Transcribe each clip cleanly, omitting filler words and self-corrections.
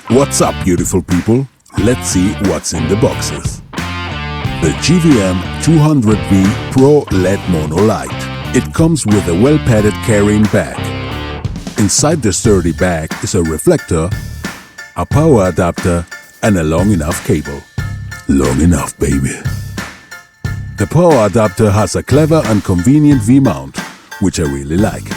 What's up, beautiful people? Let's see what's in the boxes. The GVM 200V Pro LED Mono Light. It comes with a well-padded carrying bag. Inside the sturdy bag is a reflector, a power adapter and a long enough cable. Long enough, baby. The power adapter has a clever and convenient V-mount, which I really like.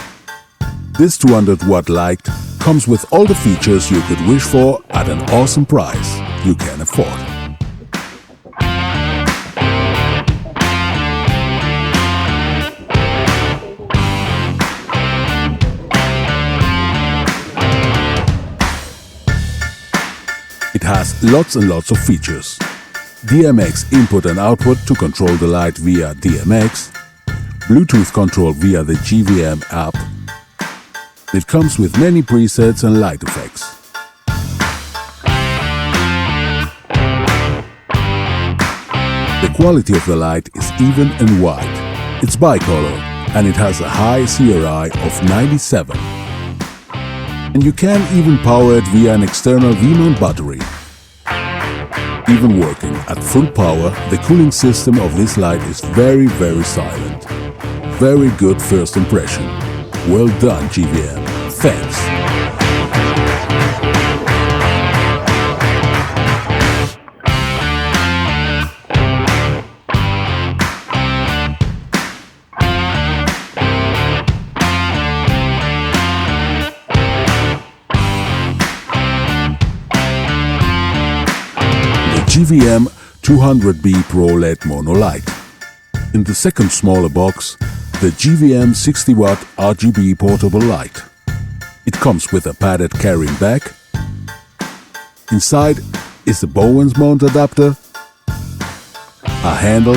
This 200-watt light comes with all the features you could wish for at an awesome price you can afford. It has lots and lots of features. DMX input and output to control the light via DMX, Bluetooth control via the GVM app. It comes with many presets and light effects. The quality of the light is even and wide. It's bicolor and it has a high CRI of 97. And you can even power it via an external V-mount battery. Even working at full power, the cooling system of this light is very silent. Very good first impression. Well done, GVM. Thanks. GVM 200V Pro LED Mono Light. In the second smaller box, the GVM 60W RGB portable light. It comes with a padded carrying bag. Inside is the Bowens mount adapter, a handle,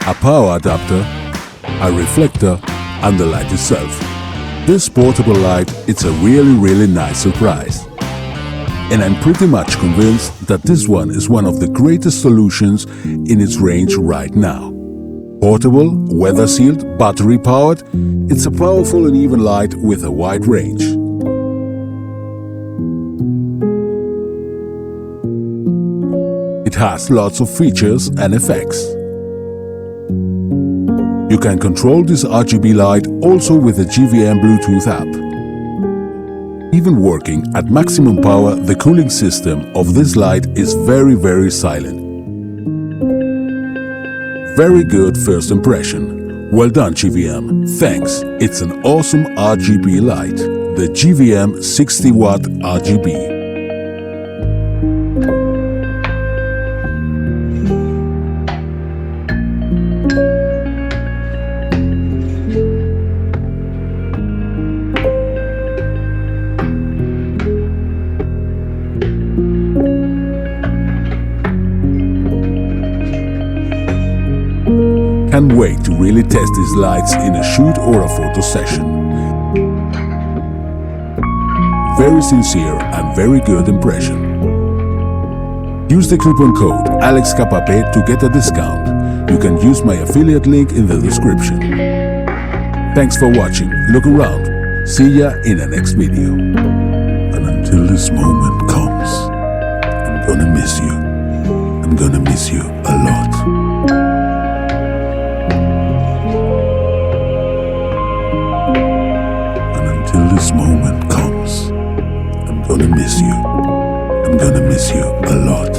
a power adapter, a reflector and the light itself. This portable light, it's a really nice surprise. And I'm pretty much convinced that this one is one of the greatest solutions in its range right now. Portable, weather-sealed, battery-powered, it's a powerful and even light with a wide range. It has lots of features and effects. You can control this RGB light also with the GVM Bluetooth app. Even working at maximum power, the cooling system of this light is very silent. Very good first impression. Well done, GVM. Thanks. It's an awesome RGB light. The GVM 60W RGB. Can't wait to really test these lights in a shoot or a photo session. Very sincere and very good impression. Use the coupon code AlexKP to get a discount. You can use my affiliate link in the description. Thanks for watching. Look around. See ya in the next video. And until this moment comes, I'm gonna miss you. I'm gonna miss you a lot. Till this moment comes, I'm gonna miss you. I'm gonna miss you a lot.